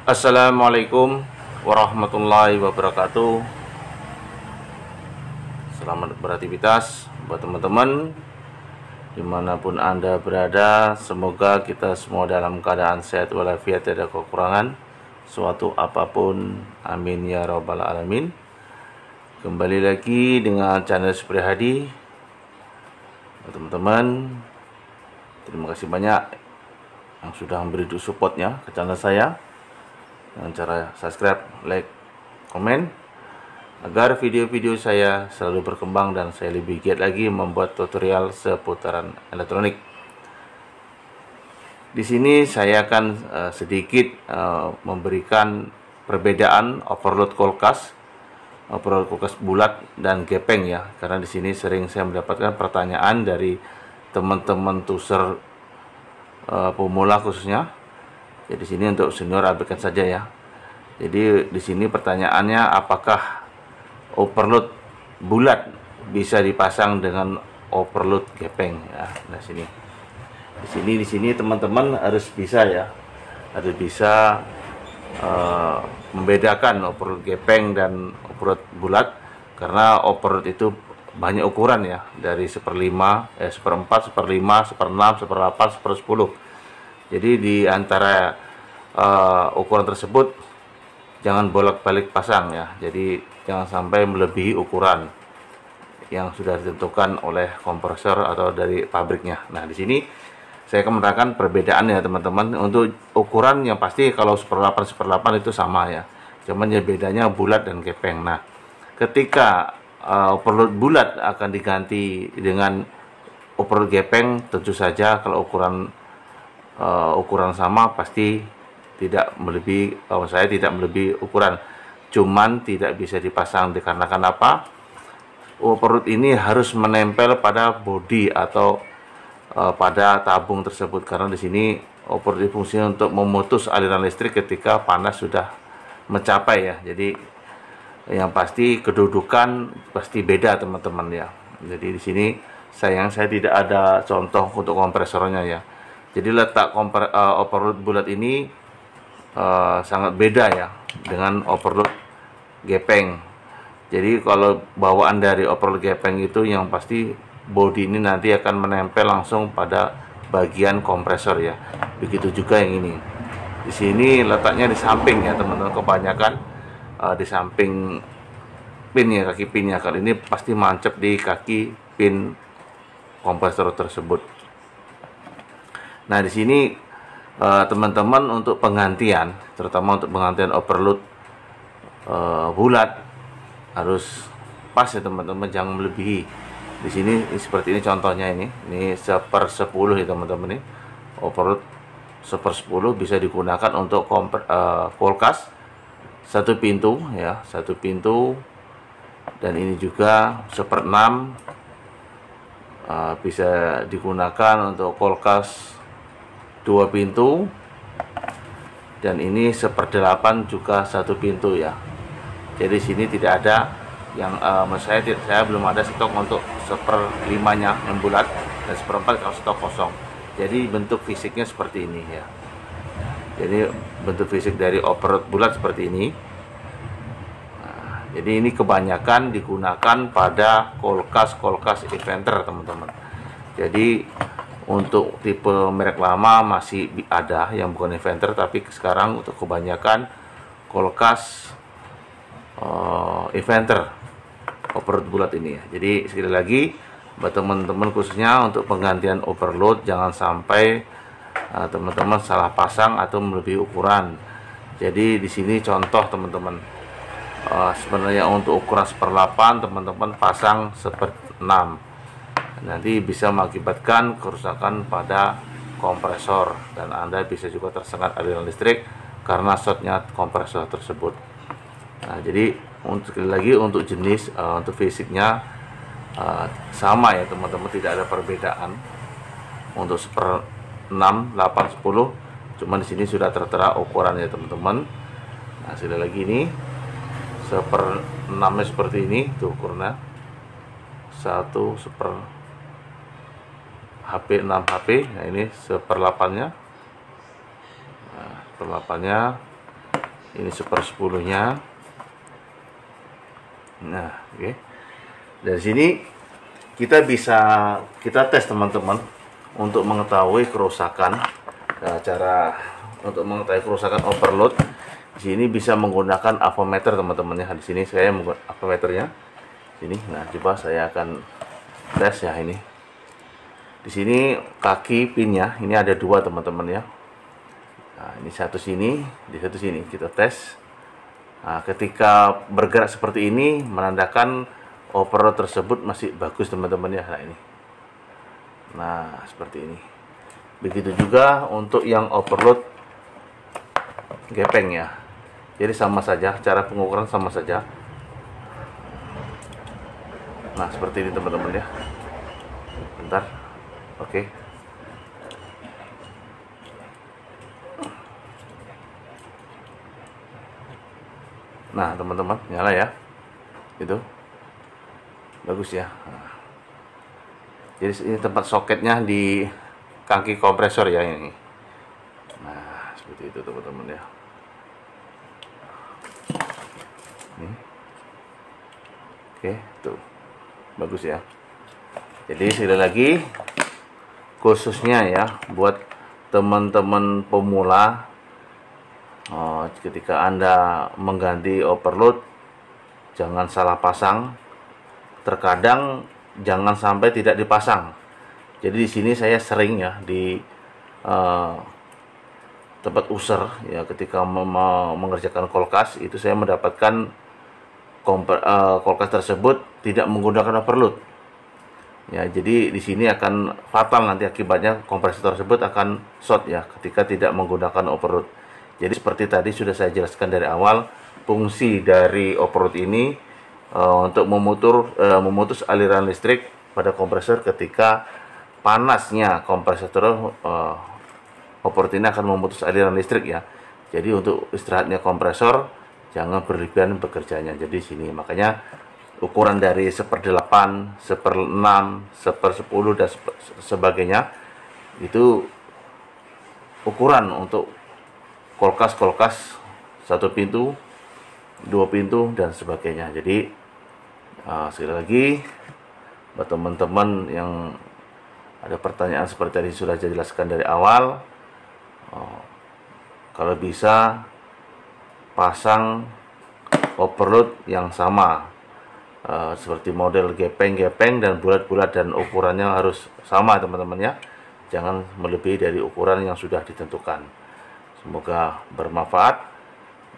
Assalamualaikum warahmatullahi wabarakatuh. Selamat beraktivitas buat teman-teman dimanapun Anda berada. Semoga kita semua dalam keadaan sehat walafiat, tidak ada kekurangan suatu apapun, amin ya rabbal alamin. Kembali lagi dengan channel Supriyadi. Teman-teman, terima kasih banyak yang sudah memberi supportnya ke channel saya dengan cara subscribe, like, komen, agar video-video saya selalu berkembang dan saya lebih giat lagi membuat tutorial seputaran elektronik. Di sini saya akan sedikit memberikan perbedaan overload kulkas bulat dan gepeng ya, karena di sini sering saya mendapatkan pertanyaan dari teman-teman tuser pemula khususnya. Jadi di sini untuk senior abaikan saja ya. Jadi di sini pertanyaannya, apakah overload bulat bisa dipasang dengan overload gepeng ya. Nah, di sini teman-teman harus bisa ya, harus bisa membedakan overload gepeng dan overload bulat, karena overload itu banyak ukuran ya, dari 1/5, 1/4, 1/5, 1/6, 1/8, 1/10. Jadi di antara ukuran tersebut jangan bolak-balik pasang ya. Jadi jangan sampai melebihi ukuran yang sudah ditentukan oleh kompresor atau dari pabriknya. Nah, di sini saya akan menerangkan perbedaan ya teman-teman. Untuk ukuran yang pasti kalau 1/8 1/8 itu sama ya. Cuman ya bedanya bulat dan gepeng. Nah, ketika overload bulat akan diganti dengan overload gepeng, tentu saja kalau ukuran sama pasti tidak melebihi, kalau saya tidak melebihi ukuran. Cuman tidak bisa dipasang dikarenakan apa? Overload ini harus menempel pada bodi atau pada tabung tersebut, karena di sini overload fungsinya untuk memutus aliran listrik ketika panas sudah mencapai ya. Jadi yang pasti kedudukan pasti beda teman-teman ya. Jadi di sini sayang saya tidak ada contoh untuk kompresornya ya. Jadi letak overload bulat ini sangat beda ya dengan overload gepeng. Jadi kalau bawaan dari overload gepeng itu yang pasti bodi ini nanti akan menempel langsung pada bagian kompresor ya. Begitu juga yang ini. Di sini letaknya di samping ya teman-teman, kebanyakan di samping pin ya, kaki pinnya. Kali ini pasti mancep di kaki pin kompresor tersebut. Nah, di sini teman-teman untuk penggantian, terutama untuk penggantian overload bulat harus pas ya teman-teman, jangan melebihi. Di sini seperti ini contohnya, ini 1/10 ya teman-teman. Ini overload 1/10 bisa digunakan untuk kulkas satu pintu ya, satu pintu. Dan ini juga 1/6 bisa digunakan untuk kulkas 2 pintu. Dan ini 1/8 juga satu pintu ya. Jadi sini tidak ada yang saya belum ada stok untuk 1/5-nya yang bulat dan 1/4 kalau stok kosong. Jadi bentuk fisiknya seperti ini ya. Jadi bentuk fisik dari overload bulat seperti ini. Nah, jadi ini kebanyakan digunakan pada kulkas Inventor teman-teman. Jadi untuk tipe merek lama masih ada yang bukan Inventor, tapi sekarang untuk kebanyakan kulkas Inventor overload bulat ini ya. Jadi sekali lagi buat teman-teman, khususnya untuk penggantian overload, jangan sampai teman-teman salah pasang atau melebihi ukuran. Jadi di sini contoh teman-teman, sebenarnya untuk ukuran 1/8 teman-teman pasang 1/6, nanti bisa mengakibatkan kerusakan pada kompresor dan Anda bisa juga tersengat aliran listrik karena shortnya kompresor tersebut. Nah, jadi sekali lagi untuk jenis untuk fisiknya sama ya teman-teman, tidak ada perbedaan untuk 1/6, 8, 10. Cuma di sini sudah tertera ukuran ya teman-teman. Nah, sekali lagi ini 1/6 seperti ini tuh ukurannya, 1 HP 6 HP. Nah, ini 1/8-nya. Nah, 1/8-nya Ini 1/10-nya. Nah, oke. Dari sini kita tes teman-teman untuk mengetahui kerusakan. Nah, cara untuk mengetahui kerusakan overload di sini bisa menggunakan avometer teman-teman ya. Di sini saya menggunakan avometernya. Sini. Nah, coba saya akan tes ya ini. Di sini kaki pinnya ini ada 2 teman-teman ya. Nah, ini satu sini, di satu sini kita tes. Nah, ketika bergerak seperti ini menandakan overload tersebut masih bagus teman-teman ya. Nah, ini. Nah, seperti ini. Begitu juga untuk yang overload gepeng ya. Jadi sama saja, cara pengukuran sama saja. Nah, seperti ini teman-teman ya. Bentar. Oke. Nah, teman-teman, nyala ya. Itu. Bagus ya. Nah. Jadi ini tempat soketnya di kaki kompresor ya ini. Nah, seperti itu teman-teman ya. Ini. Oke, tuh. Bagus ya. Jadi sekali lagi khususnya ya buat teman-teman pemula, ketika Anda mengganti overload jangan salah pasang. Terkadang jangan sampai tidak dipasang. Jadi di sini saya sering ya di tempat user ya, ketika mengerjakan kulkas itu saya mendapatkan kulkas tersebut tidak menggunakan overload. Ya, jadi di sini akan fatal nanti akibatnya, kompresor tersebut akan short ya ketika tidak menggunakan overload. Jadi seperti tadi sudah saya jelaskan dari awal, fungsi dari overload ini untuk memutus aliran listrik pada kompresor ketika panasnya kompresor overload ini akan memutus aliran listrik ya. Jadi untuk istirahatnya kompresor jangan berlebihan bekerjanya. Jadi sini makanya ukuran dari 1/8, 1/6, 1/10 dan sebagainya itu ukuran untuk kulkas 1 pintu, 2 pintu dan sebagainya. Jadi sekali lagi buat teman-teman yang ada pertanyaan seperti tadi sudah saya jelaskan dari awal, kalau bisa pasang overload yang sama, seperti model gepeng dan bulat-bulat, dan ukurannya harus sama teman-teman ya. Jangan melebihi dari ukuran yang sudah ditentukan. Semoga bermanfaat,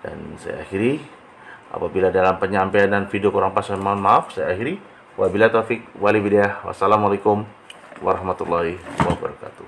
dan saya akhiri. Apabila dalam penyampaian dan video kurang pas, mohon maaf. Saya akhiri. Wabillahi taufik wal hidayah. Wassalamualaikum warahmatullahi wabarakatuh.